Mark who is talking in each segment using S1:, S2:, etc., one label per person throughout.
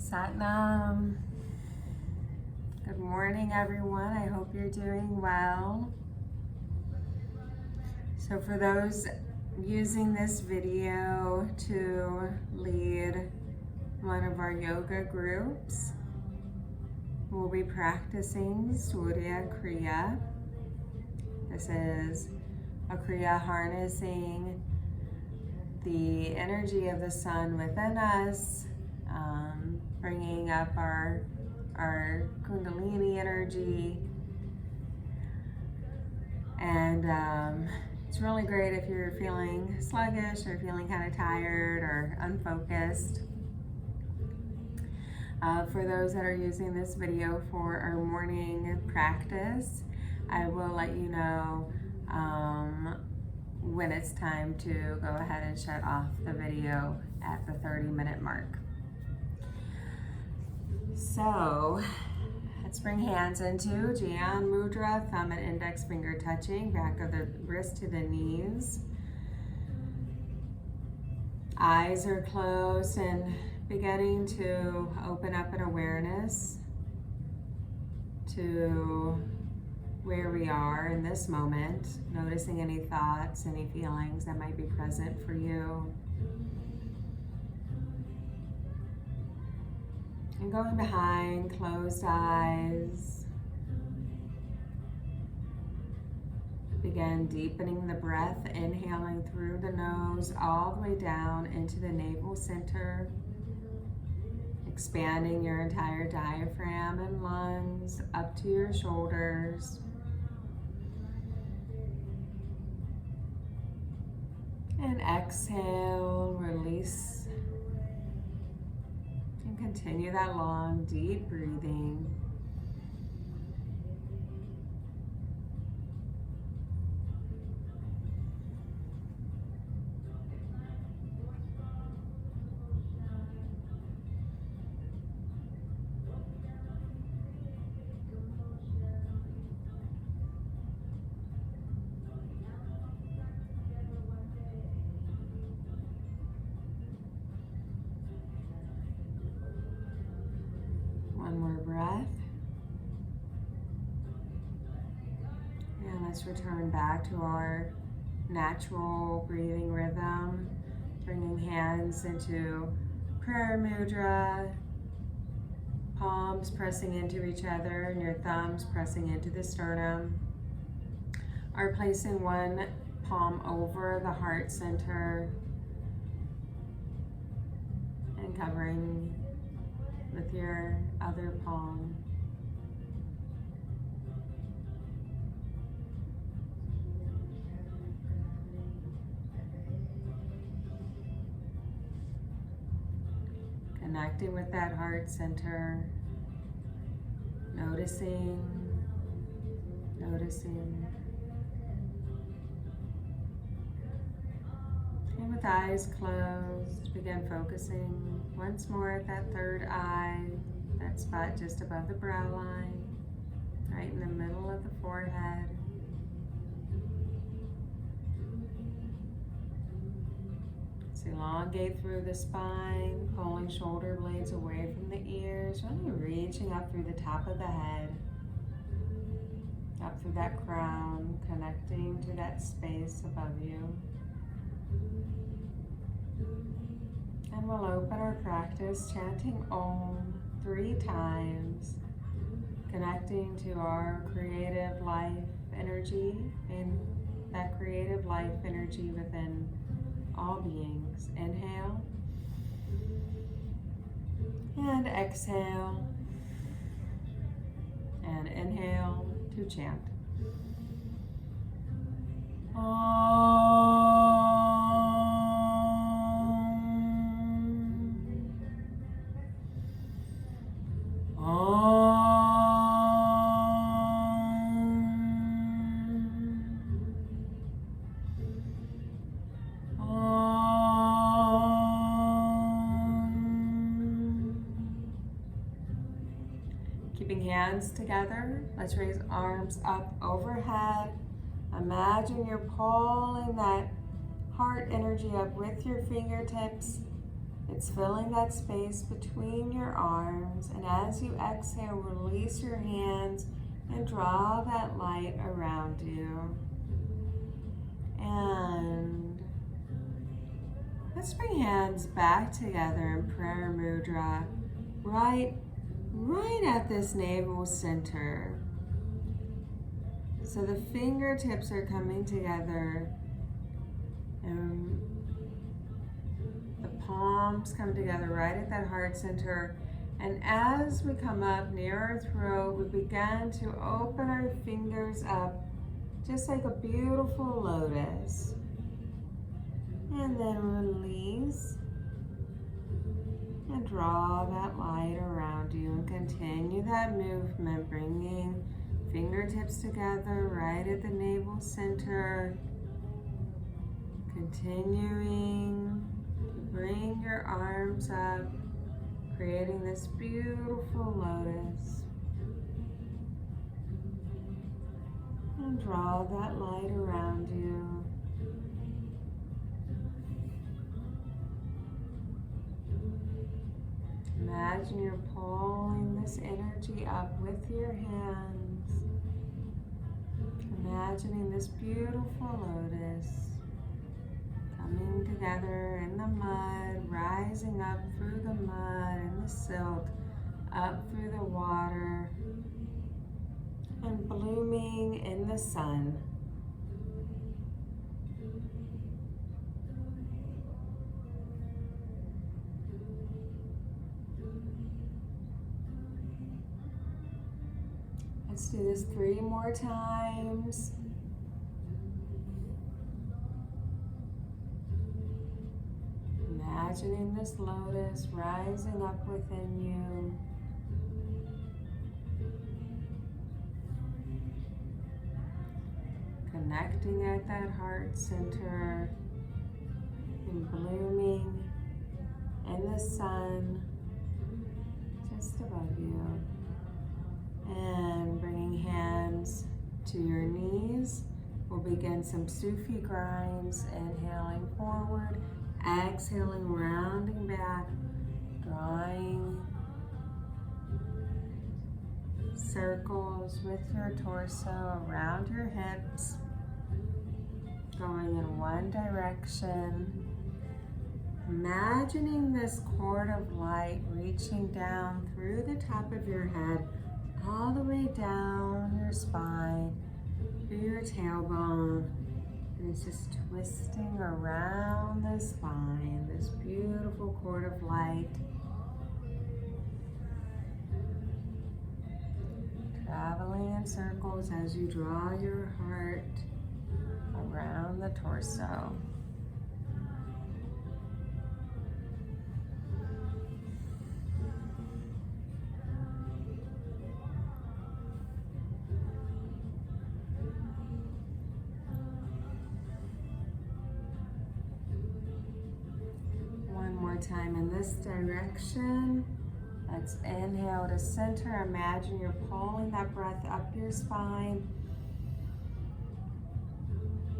S1: Satnam. Good morning, everyone. I hope you're doing well. So for those using this video to lead one of our yoga groups, we'll be practicing Surya Kriya. This is a Kriya harnessing the energy of the sun within us, bringing up our Kundalini energy. And it's really great if you're feeling sluggish or feeling kind of tired or unfocused. For those that are using this video for our morning practice, I will let you know when it's time to go ahead and shut off the video at the 30-minute mark. So let's bring hands into Jnana Mudra, thumb and index finger touching, back of the wrist to the knees. Eyes are closed and beginning to open up an awareness to where we are in this moment, noticing any thoughts, any feelings that might be present for you. And going behind closed eyes, begin deepening the breath, inhaling through the nose all the way down into the navel center, expanding your entire diaphragm and lungs up to your shoulders. And exhale, release. And continue that long, deep breathing. One more breath. And let's return back to our natural breathing rhythm, bringing hands into prayer mudra, palms pressing into each other and your thumbs pressing into the sternum. Or placing one palm over the heart center and covering with your other palm. Connecting with that heart center, noticing. And with eyes closed, begin focusing once more at that third eye, that spot just above the brow line, right in the middle of the forehead. Let's elongate through the spine, pulling shoulder blades away from the ears, really reaching up through the top of the head, up through that crown, connecting to that space above you. And we'll open our practice chanting Om 3 times, connecting to our creative life energy and that creative life energy within all beings. Inhale and exhale, and inhale to chant. Keeping hands together, let's raise arms up overhead. Imagine you're pulling that heart energy up with your fingertips, It's filling that space between your arms, and as you exhale, release your hands and draw that light around you. And let's bring hands back together in prayer mudra, right at this navel center. So the fingertips are coming together, and the palms come together right at that heart center. And as we come up near our throat, we begin to open our fingers up just like a beautiful lotus. And then release and draw that light around you, and continue that movement, bringing fingertips together right at the navel center. Continuing to bring your arms up, creating this beautiful lotus. And draw that light around you. Imagine you're pulling this energy up with your hands. Imagining this beautiful lotus coming together in the mud, rising up through the mud and the silt, up through the water, and blooming in the sun. Let's do this 3 more times. Imagining this lotus rising up within you. Connecting at that heart center and blooming in the sun just above you. And bringing hands to your knees. We'll begin some Sufi grinds, inhaling forward, exhaling, rounding back, drawing circles with your torso around your hips, going in one direction. Imagining this cord of light reaching down through the top of your head, all the way down your spine, through your tailbone, and it's just twisting around the spine, this beautiful cord of light. Traveling in circles as you draw your heart around the torso. Time in this direction. Let's inhale to center. Imagine you're pulling that breath up your spine.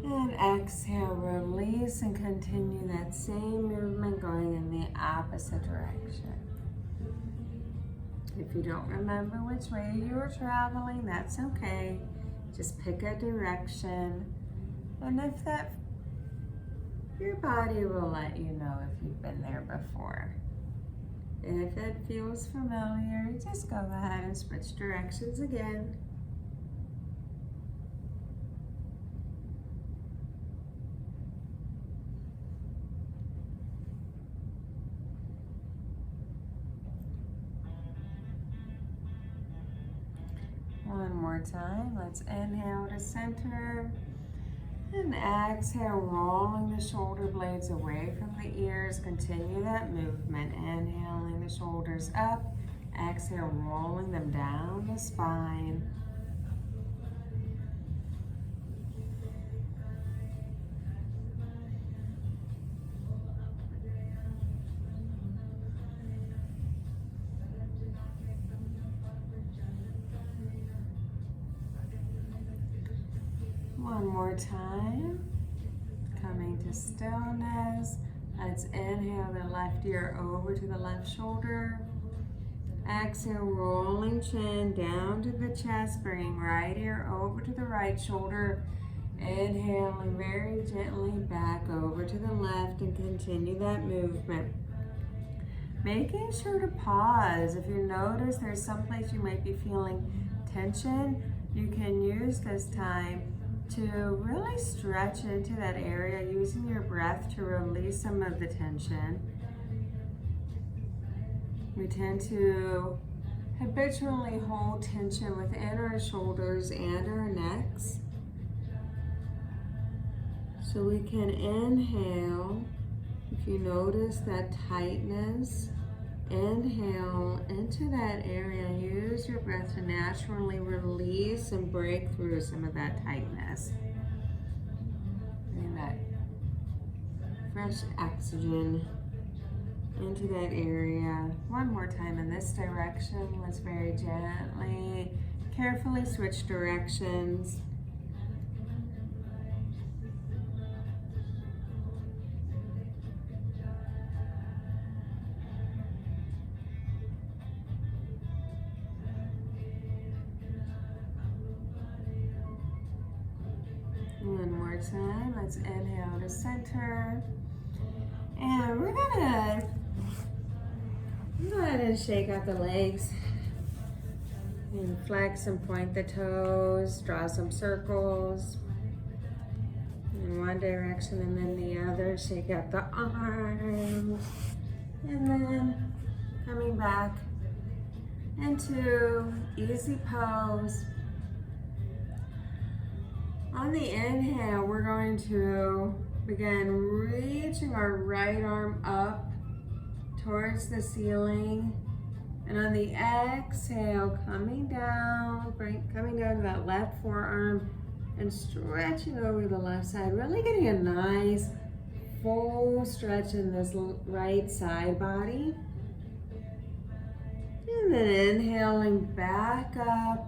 S1: And exhale, release, and continue that same movement going in the opposite direction. If you don't remember which way you were traveling, that's okay. Just pick a direction. And if that your body will let you know if you've been there before. And if it feels familiar, just go ahead and switch directions again. One more time. Let's inhale to center. And exhale, rolling the shoulder blades away from the ears. Continue that movement. Inhaling the shoulders up. Exhale, rolling them down the spine. One more time. Coming to stillness. Let's inhale the left ear over to the left shoulder. Exhale, rolling chin down to the chest, bringing right ear over to the right shoulder. Inhaling very gently back over to the left and continue that movement. Making sure to pause. If you notice there's someplace you might be feeling tension, you can use this time to really stretch into that area using your breath to release some of the tension. We tend to habitually hold tension within our shoulders and our necks. So we can inhale. If you notice that tightness, inhale into that area. Use your breath to naturally release and break through some of that tightness. Bring that fresh oxygen into that area. One more time in this direction. Let's very gently, carefully switch directions. One more time. Let's inhale to center. And we're gonna go ahead and shake out the legs. And flex and point the toes. Draw some circles in one direction and then the other. Shake out the arms. And then coming back into easy pose. On the inhale, we're going to begin reaching our right arm up towards the ceiling. And on the exhale, coming down to that left forearm and stretching over the left side. Really getting a nice full stretch in this right side body. And then inhaling back up.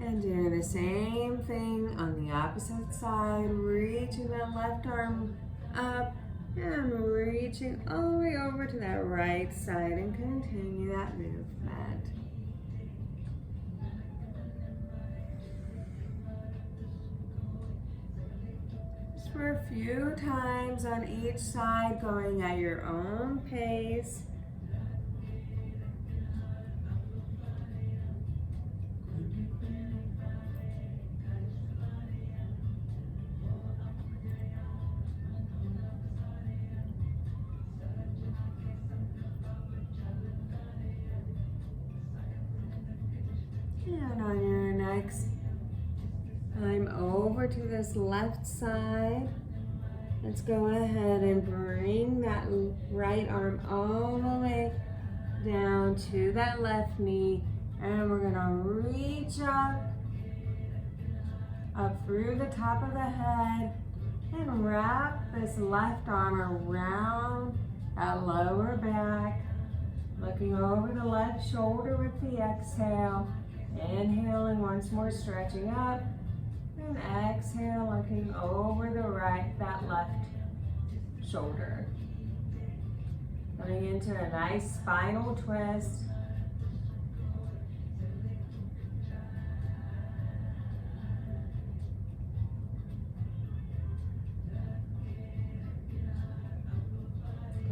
S1: And doing the same thing on the opposite side, reaching that left arm up and reaching all the way over to that right side and continue that movement. Just for a few times on each side, going at your own pace. And on your next time over to this left side, let's go ahead and bring that right arm all the way down to that left knee. And we're gonna reach up through the top of the head and wrap this left arm around that lower back, looking over the left shoulder with the exhale. Inhaling once more, stretching up, and exhale, looking over that left shoulder. Coming into a nice spinal twist.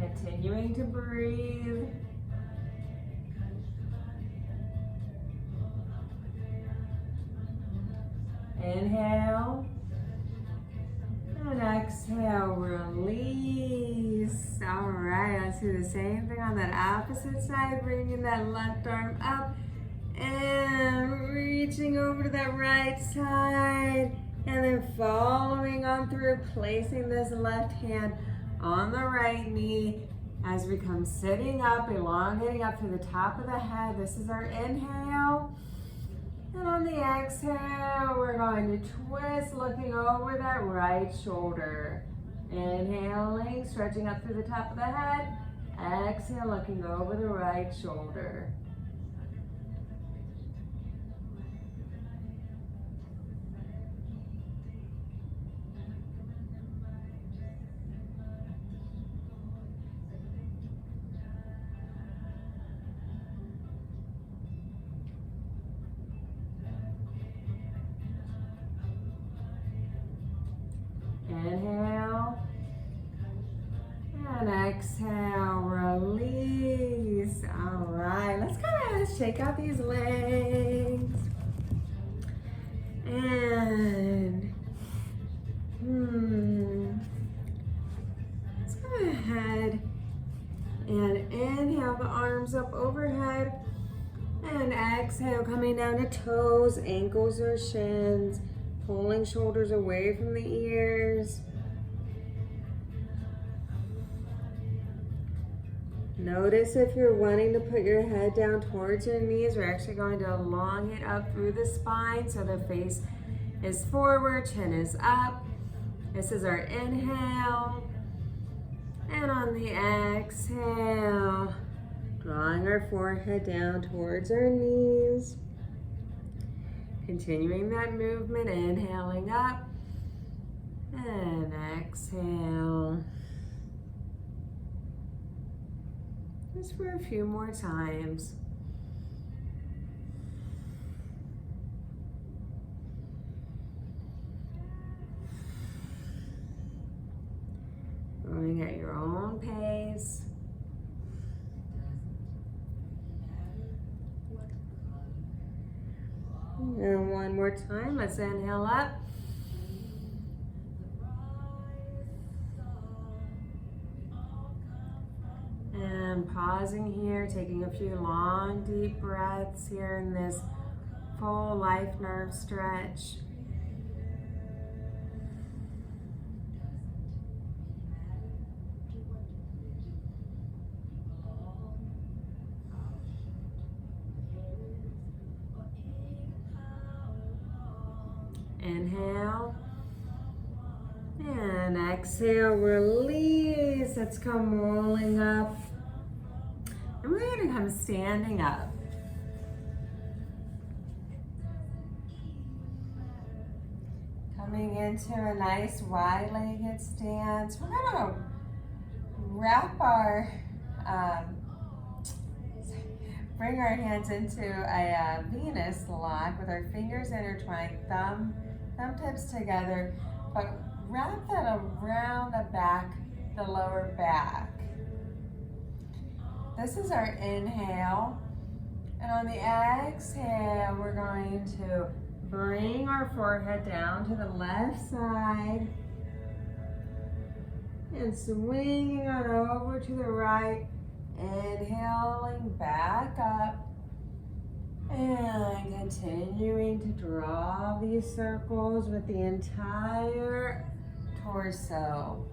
S1: Continuing to breathe. Inhale, and exhale, release. All right, let's do the same thing on that opposite side, bringing that left arm up and reaching over to that right side, and then following on through, placing this left hand on the right knee as we come sitting up, elongating up to the top of the head. This is our inhale. And on the exhale, we're going to twist, looking over that right shoulder. Inhaling, stretching up through the top of the head. Exhale, looking over the right shoulder. And exhale, release. All right, let's go ahead and shake out these legs. And let's go ahead and inhale the arms up overhead. And exhale, coming down to toes, ankles or shins, pulling shoulders away from the ears. Notice if you're wanting to put your head down towards your knees, we're actually going to elongate up through the spine so the face is forward, chin is up. This is our inhale. And on the exhale, drawing our forehead down towards our knees. Continuing that movement, inhaling up and exhale. Just for a few more times. Going at your own pace. And one more time, let's inhale up. And pausing here, taking a few long, deep breaths here in this full life nerve stretch. Inhale and exhale, release. Let's come rolling up. And we're going to come standing up. Coming into a nice wide-legged stance. We're going to wrap our, bring our hands into a Venus lock with our fingers intertwined, thumb tips together, but wrap that around the back, the lower back. This is our inhale. And on the exhale, we're going to bring our forehead down to the left side and swinging on over to the right, inhaling back up. And continuing to draw these circles with the entire torso.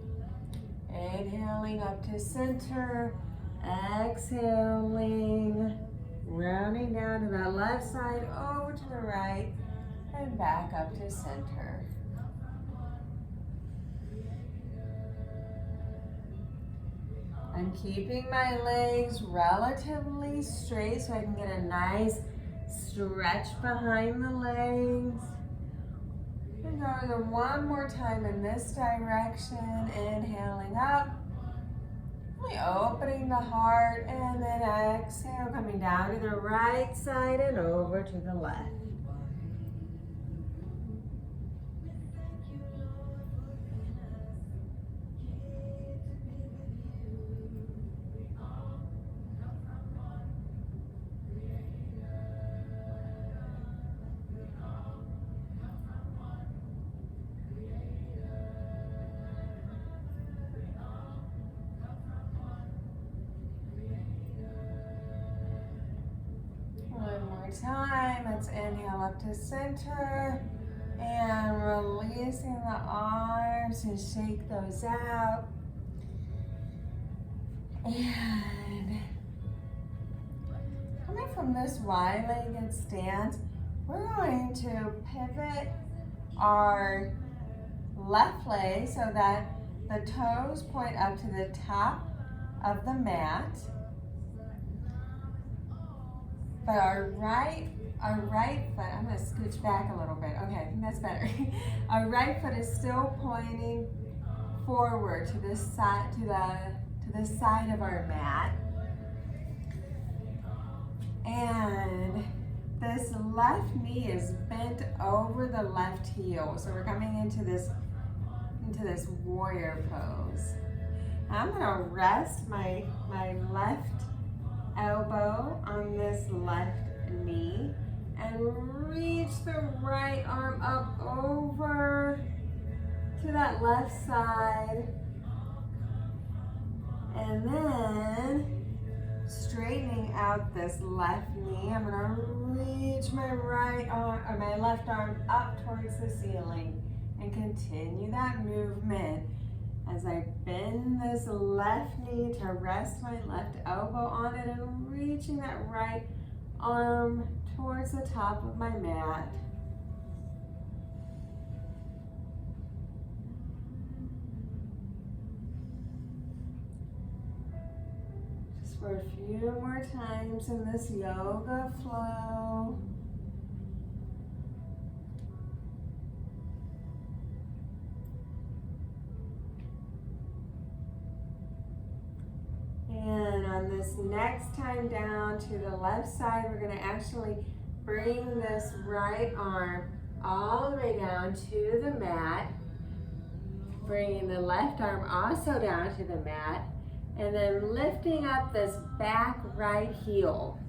S1: Inhaling up to center, exhaling, rounding down to the left side, over to the right, and back up to center. I'm keeping my legs relatively straight so I can get a nice stretch behind the legs. And go one more time in this direction, inhaling up, really opening the heart, and then exhale, coming down to the right side and over to the left. Time. Let's inhale up to center and releasing the arms and shake those out. And coming from this wide-legged stance, we're going to pivot our left leg so that the toes point up to the top of the mat. But our right foot, I'm going to scooch back a little bit. Okay, I think that's better. Our right foot is still pointing forward to this side, to the side of our mat. And this left knee is bent over the left heel. So we're coming into this warrior pose. I'm gonna rest my left elbow on this left knee and reach the right arm up over to that left side. And then straightening out this left knee, I'm gonna reach my right arm or my left arm up towards the ceiling and continue that movement as I bend this left knee to rest my left elbow on it and reaching that right arm towards the top of my mat. Just for a few more times in this yoga flow. And on this next time down to the left side, we're going to actually bring this right arm all the way down to the mat. Bringing the left arm also down to the mat. And then lifting up this back right heel.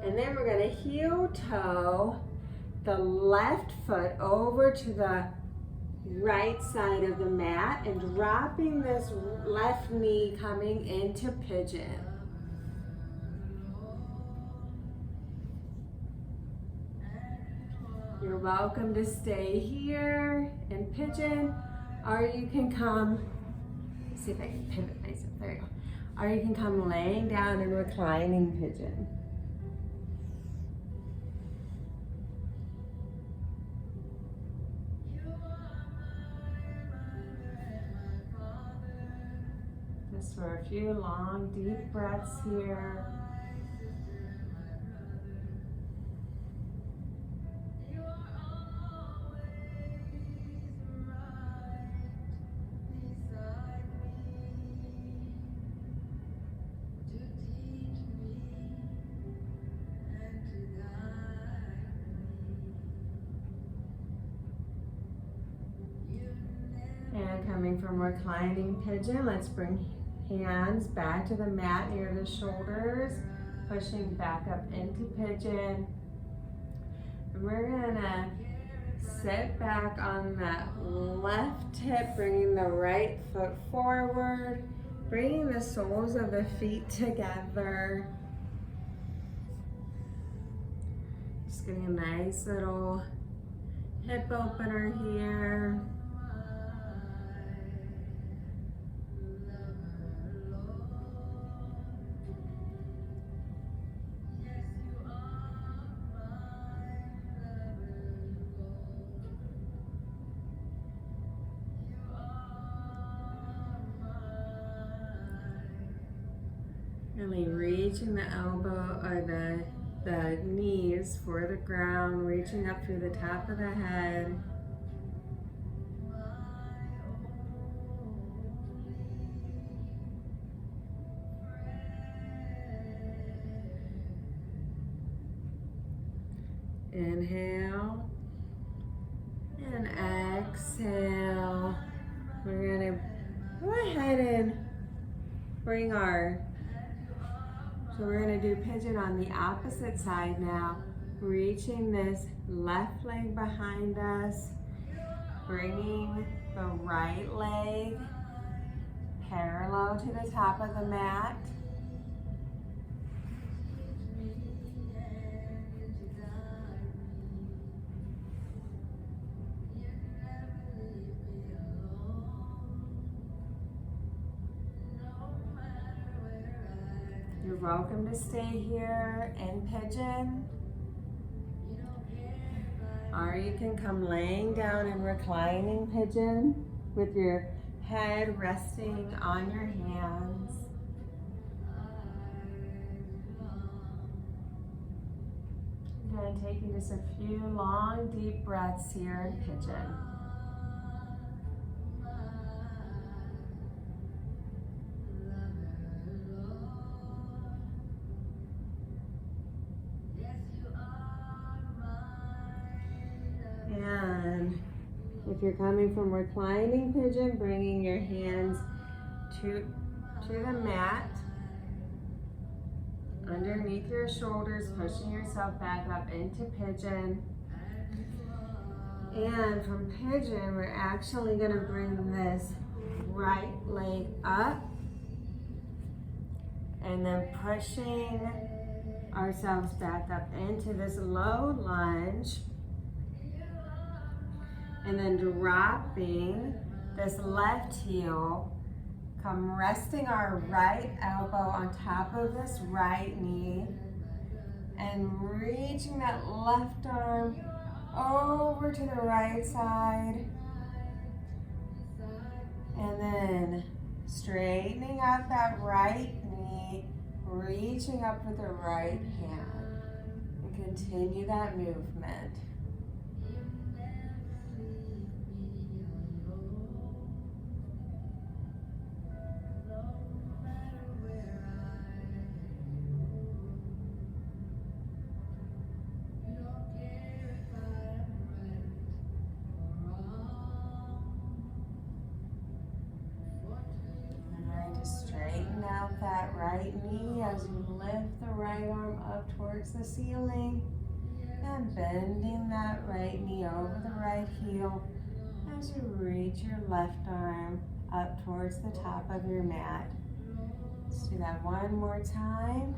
S1: And then we're going to heel toe the left foot over to the right side of the mat and dropping this left knee coming into pigeon. You're welcome to stay here in pigeon, or you can come, see if I can pivot myself, there you go. Or you can come laying down in reclining pigeon. Just for a few long, deep breaths here. And coming from reclining pigeon, let's bring hands back to the mat near the shoulders, pushing back up into pigeon. And we're gonna sit back on that left hip, bringing the right foot forward, bringing the soles of the feet together. Just getting a nice little hip opener here. Really reaching the elbow or the knees for the ground, reaching up through the top of the head. Inhale and exhale. We're gonna go ahead and bring so we're gonna do pigeon on the opposite side now. Reaching this left leg behind us, bringing the right leg parallel to the top of the mat. You're welcome to stay here in pigeon, or you can come laying down in reclining pigeon with your head resting on your hands. And taking just a few long, deep breaths here in pigeon. And if you're coming from reclining pigeon, bringing your hands to the mat. Underneath your shoulders, pushing yourself back up into pigeon. And from pigeon, we're actually going to bring this right leg up and then pushing ourselves back up into this low lunge, and then dropping this left heel, come resting our right elbow on top of this right knee and reaching that left arm over to the right side, and then straightening out that right knee, reaching up with the right hand, and continue that movement. Straighten out that right knee as you lift the right arm up towards the ceiling, and bending that right knee over the right heel as you reach your left arm up towards the top of your mat. Let's do that one more time.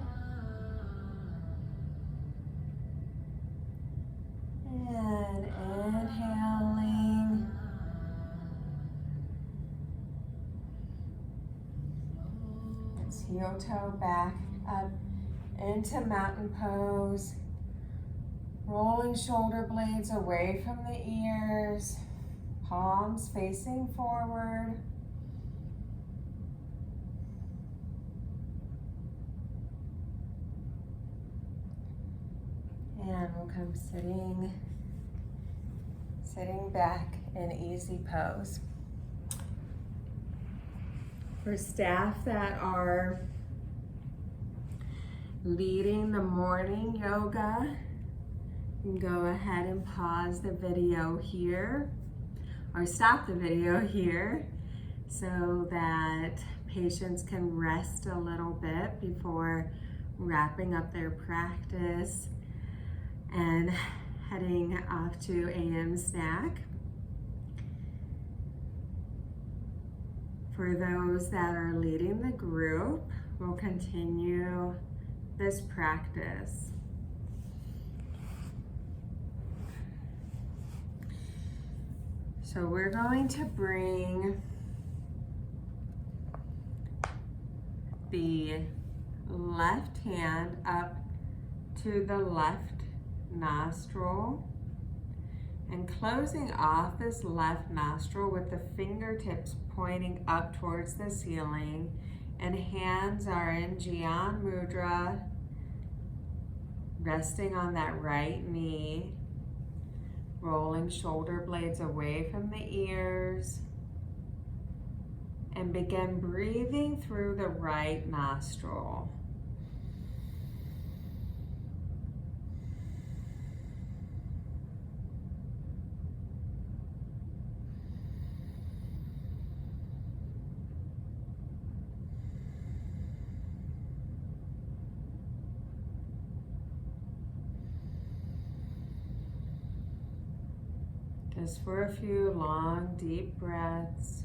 S1: And inhaling. Heel toe back up into mountain pose. Rolling shoulder blades away from the ears. Palms facing forward. And we'll come sitting back in easy pose. For staff that are leading the morning yoga, you can go ahead and pause the video here or stop the video here so that patients can rest a little bit before wrapping up their practice and heading off to AM snack. For those that are leading the group, we'll continue this practice. So we're going to bring the left hand up to the left nostril and closing off this left nostril with the fingertips pointing up towards the ceiling, and hands are in Gyan Mudra, resting on that right knee, rolling shoulder blades away from the ears, and begin breathing through the right nostril. Just for a few long, deep breaths.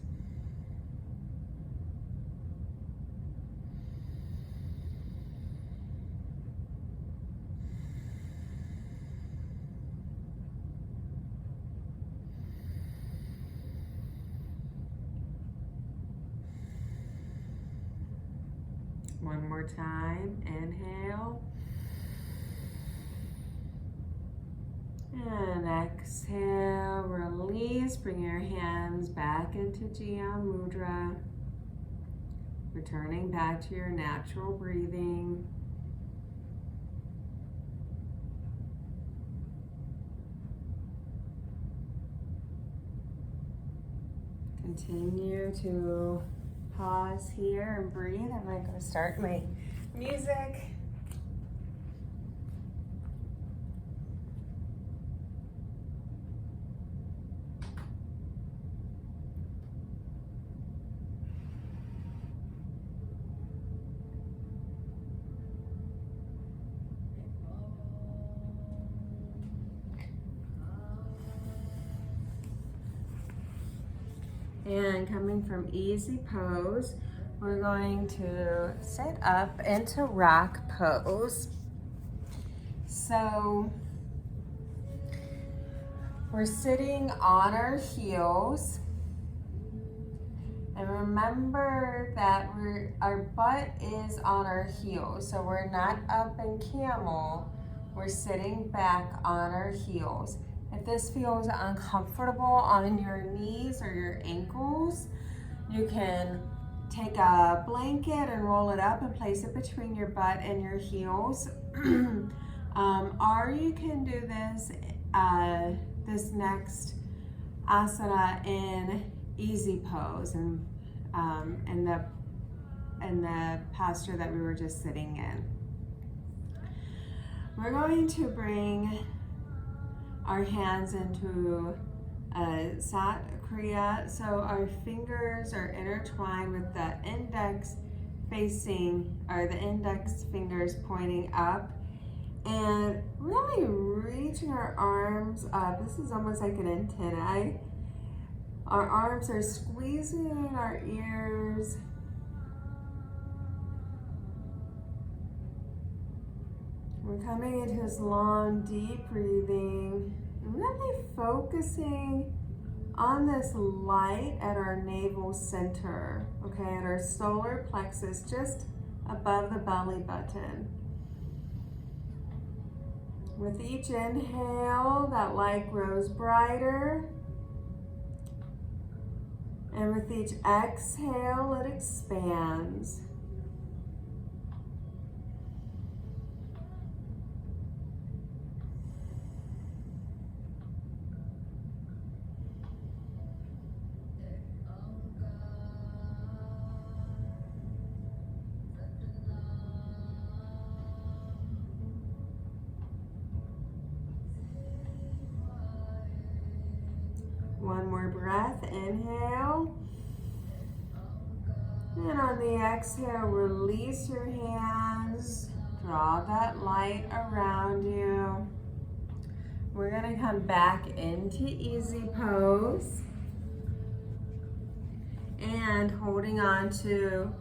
S1: One more time, inhale. And exhale, release, bring your hands back into Gyan Mudra, returning back to your natural breathing. Continue to pause here and breathe. I'm going to start my music. And coming from easy pose, we're going to sit up into rock pose. So we're sitting on our heels. And remember that our butt is on our heels. So we're not up in camel, we're sitting back on our heels. If this feels uncomfortable on your knees or your ankles, you can take a blanket and roll it up and place it between your butt and your heels. Or you can do this next asana in easy pose and in the posture that we were just sitting in. We're going to bring our hands into Sat Kriya. So our fingers are intertwined with the index fingers pointing up, and really reaching our arms up. This is almost like an antenna. Our arms are squeezing our ears. We're coming into this long, deep breathing, really focusing on this light at our navel center, okay, at our solar plexus, just above the belly button. With each inhale, that light grows brighter. And with each exhale, it expands. One more breath, inhale. And on the exhale, release your hands. Draw that light around you. We're gonna come back into easy pose. And holding on to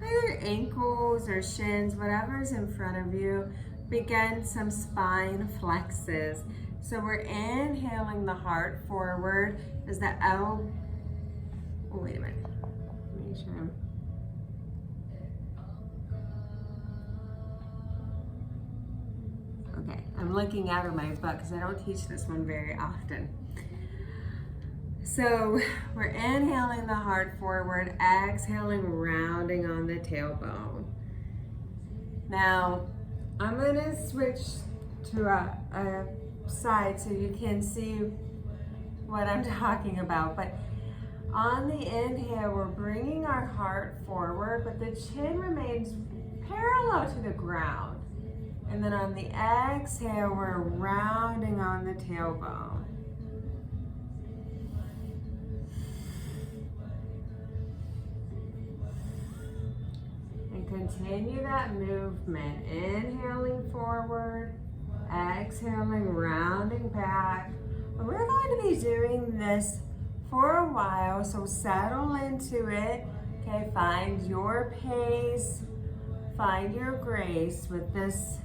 S1: either ankles or shins, whatever's in front of you, begin some spine flexes. So we're inhaling the heart forward as the elbow, oh wait a minute, make sure okay, I'm looking out of my book because I don't teach this one very often. So we're inhaling the heart forward, exhaling, rounding on the tailbone. Now, I'm gonna switch to a side so you can see what I'm talking about. But on the inhale, we're bringing our heart forward, but the chin remains parallel to the ground. And then on the exhale, we're rounding on the tailbone. And continue that movement, inhaling forward, exhaling, rounding back. And we're going to be doing this for a while, so settle into it. Okay, find your pace, find your grace with this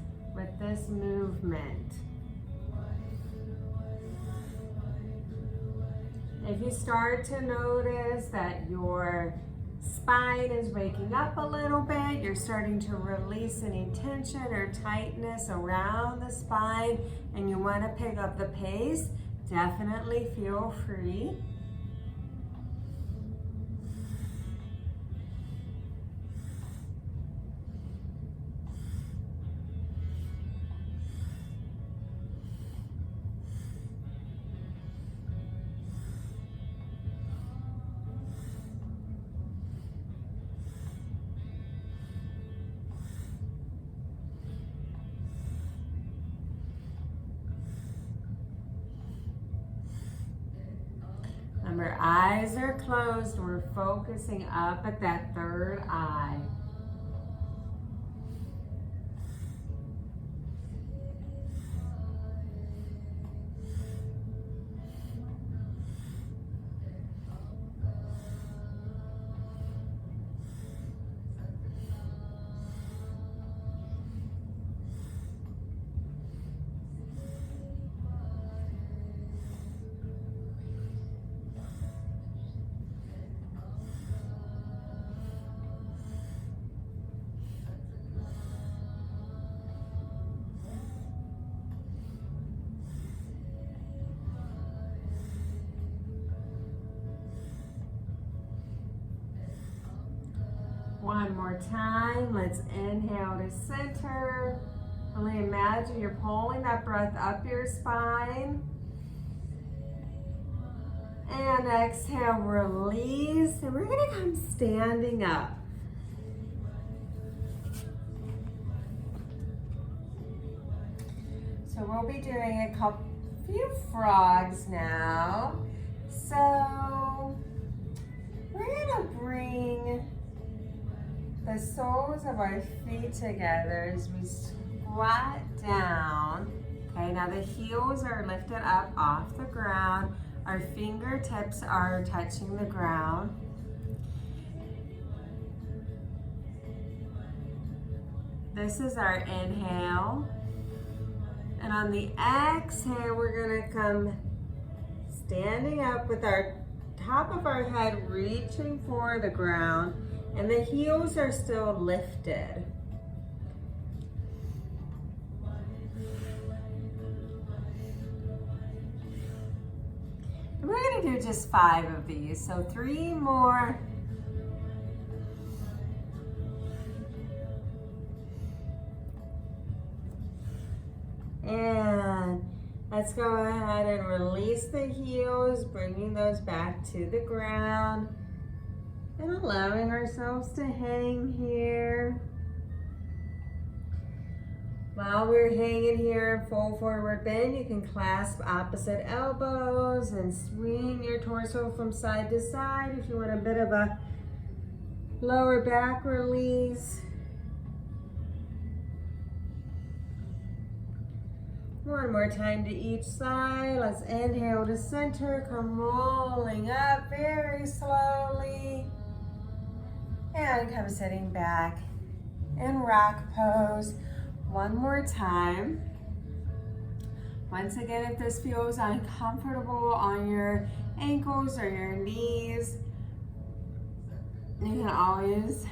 S1: movement. If you start to notice that your spine is waking up a little bit, you're starting to release any tension or tightness around the spine, and you want to pick up the pace, definitely feel free. Remember, eyes are closed. We're focusing up at that third eye. more time. Let's inhale to center. Really imagine you're pulling that breath up your spine. And exhale, release. And we're gonna come standing up. So we'll be doing a few frogs now. So we're gonna bring the soles of our feet together as we squat down. Okay, now the heels are lifted up off the ground. Our fingertips are touching the ground. This is our inhale. And on the exhale, we're gonna come standing up with our top of our head reaching for the ground, and the heels are still lifted. And we're gonna do just 5 of these, so 3 more. And let's go ahead and release the heels, bringing those back to the ground and allowing ourselves to hang here. While we're hanging here in full forward bend, you can clasp opposite elbows and swing your torso from side to side if you want a bit of a lower back release. One more time to each side. Let's inhale to center, come rolling up very slowly. And come sitting back in rock pose. One more time. Once again, if this feels uncomfortable on your ankles or your knees, you can always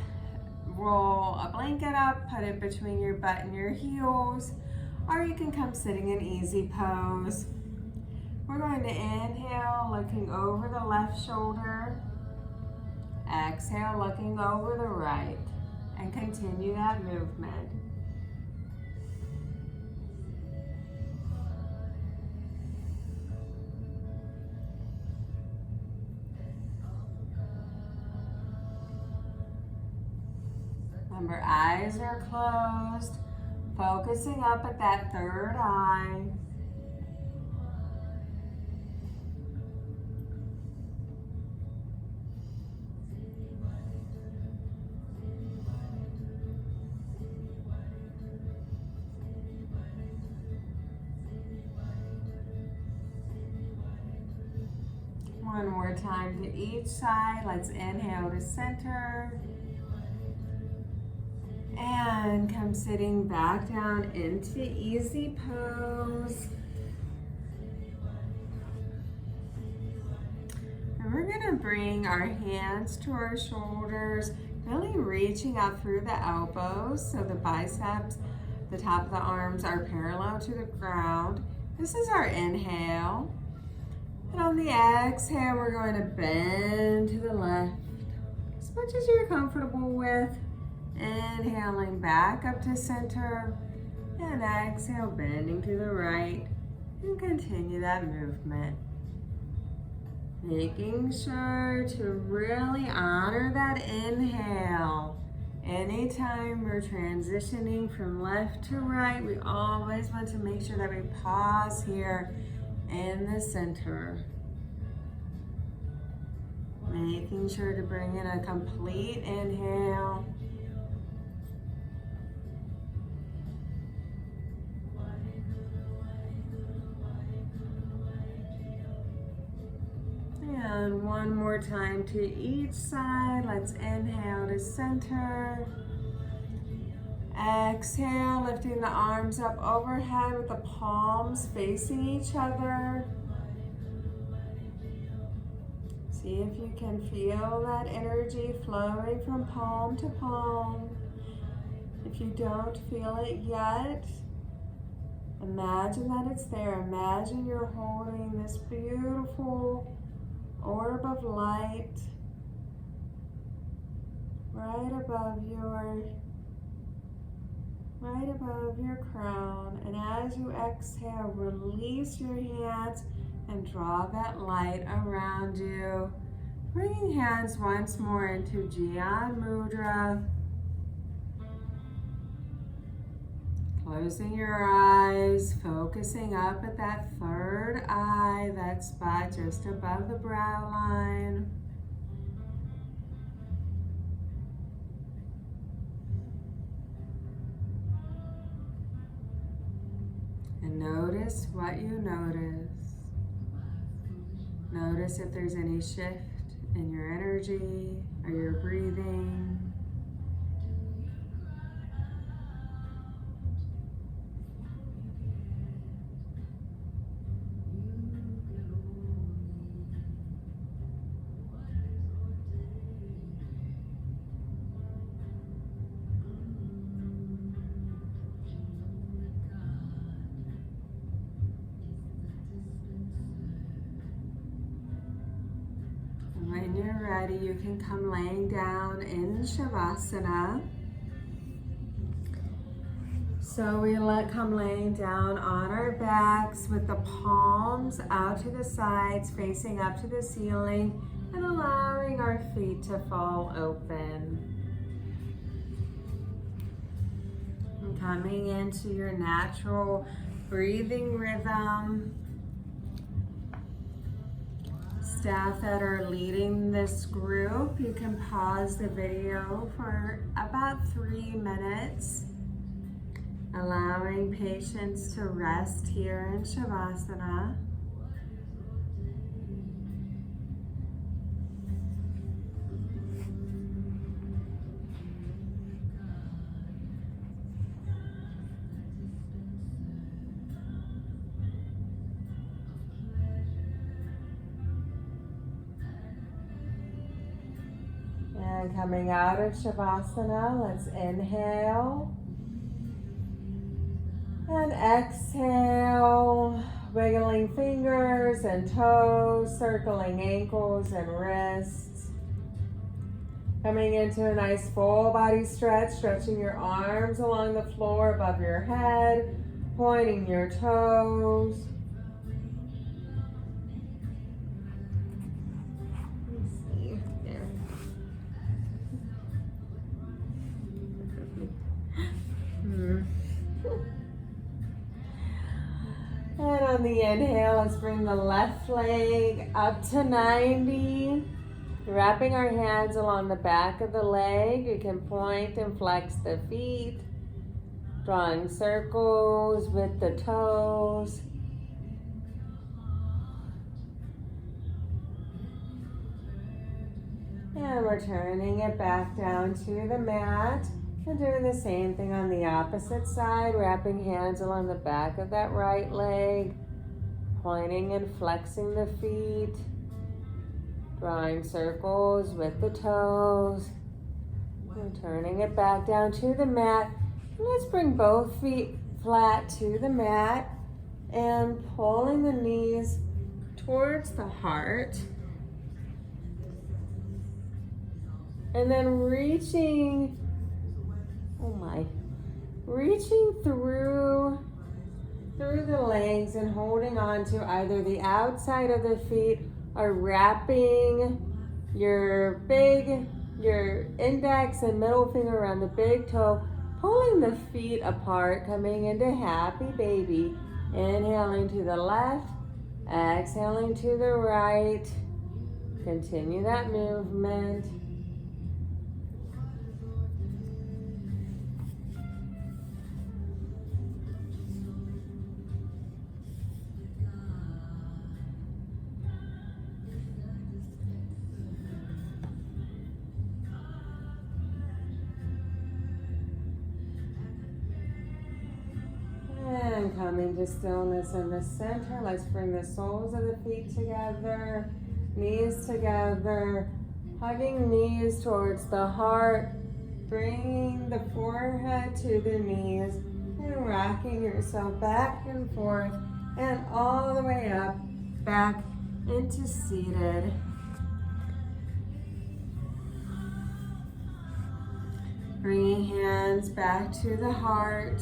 S1: roll a blanket up, put it between your butt and your heels, or you can come sitting in easy pose. We're going to inhale, looking over the left shoulder. Exhale, looking over the right. And continue that movement. Remember, eyes are closed. Focusing up at that third eye. One more time to each side. Let's inhale to center. And come sitting back down into easy pose. And we're gonna bring our hands to our shoulders, really reaching out through the elbows so the biceps, the top of the arms are parallel to the ground. This is our inhale. And on the exhale, we're going to bend to the left as much as you're comfortable with. Inhaling back up to center, and exhale, bending to the right, and continue that movement. Making sure to really honor that inhale. Anytime we're transitioning from left to right, we always want to make sure that we pause here in the center. Making sure to bring in a complete inhale. And one more time to each side. Let's inhale to center. Exhale, lifting the arms up overhead with the palms facing each other. See if you can feel that energy flowing from palm to palm. If you don't feel it yet, imagine that it's there. Imagine you're holding this beautiful orb of light. We're right above your crown. And as you exhale, release your hands and draw that light around you. Bringing hands once more into Gyan Mudra. Closing your eyes, focusing up at that third eye, that spot just above the brow line. And notice what you notice. Notice if there's any shift in your energy or your breathing. When you're ready, you can come laying down in Shavasana. So we come laying down on our backs with the palms out to the sides, facing up to the ceiling, and allowing our feet to fall open. And coming into your natural breathing rhythm. Staff that are leading this group, you can pause the video for about 3 minutes, allowing patients to rest here in Shavasana. And coming out of Shavasana, let's inhale and exhale, wiggling fingers and toes, circling ankles and wrists. Coming into a nice full body stretch, stretching your arms along the floor above your head, pointing your toes. And on the inhale, let's bring the left leg up to 90. Wrapping our hands along the back of the leg. You can point and flex the feet. Drawing circles with the toes. And we're turning it back down to the mat. And doing the same thing on the opposite side, wrapping hands along the back of that right leg, pointing and flexing the feet, drawing circles with the toes, and turning it back down to the mat. And let's bring both feet flat to the mat and pulling the knees towards the heart. And then reaching through the legs and holding on to either the outside of the feet or wrapping your index and middle finger around the big toe, pulling the feet apart, coming into happy baby. Inhaling to the left, exhaling to the right. Continue that movement. And coming to stillness in the center, let's bring the soles of the feet together, knees together, hugging knees towards the heart, bringing the forehead to the knees, and rocking yourself back and forth and all the way up, back into seated. Bringing hands back to the heart.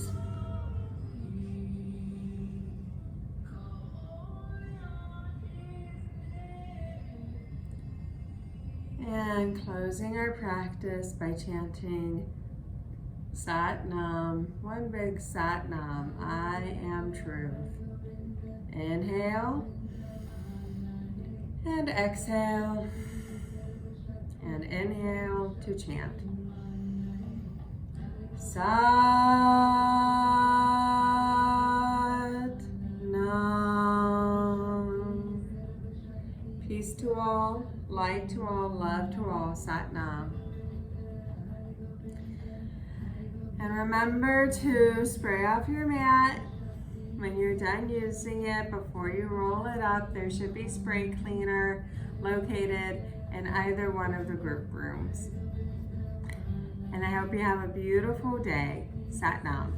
S1: And closing our practice by chanting Sat Nam, one big Sat Nam, I am truth. Inhale and exhale and inhale to chant. Sat Nam. Peace to all, light to all, love to all, Sat Nam. And remember to spray off your mat when you're done using it. Before you roll it up, there should be spray cleaner located in either one of the group rooms. And I hope you have a beautiful day. Sat Nam.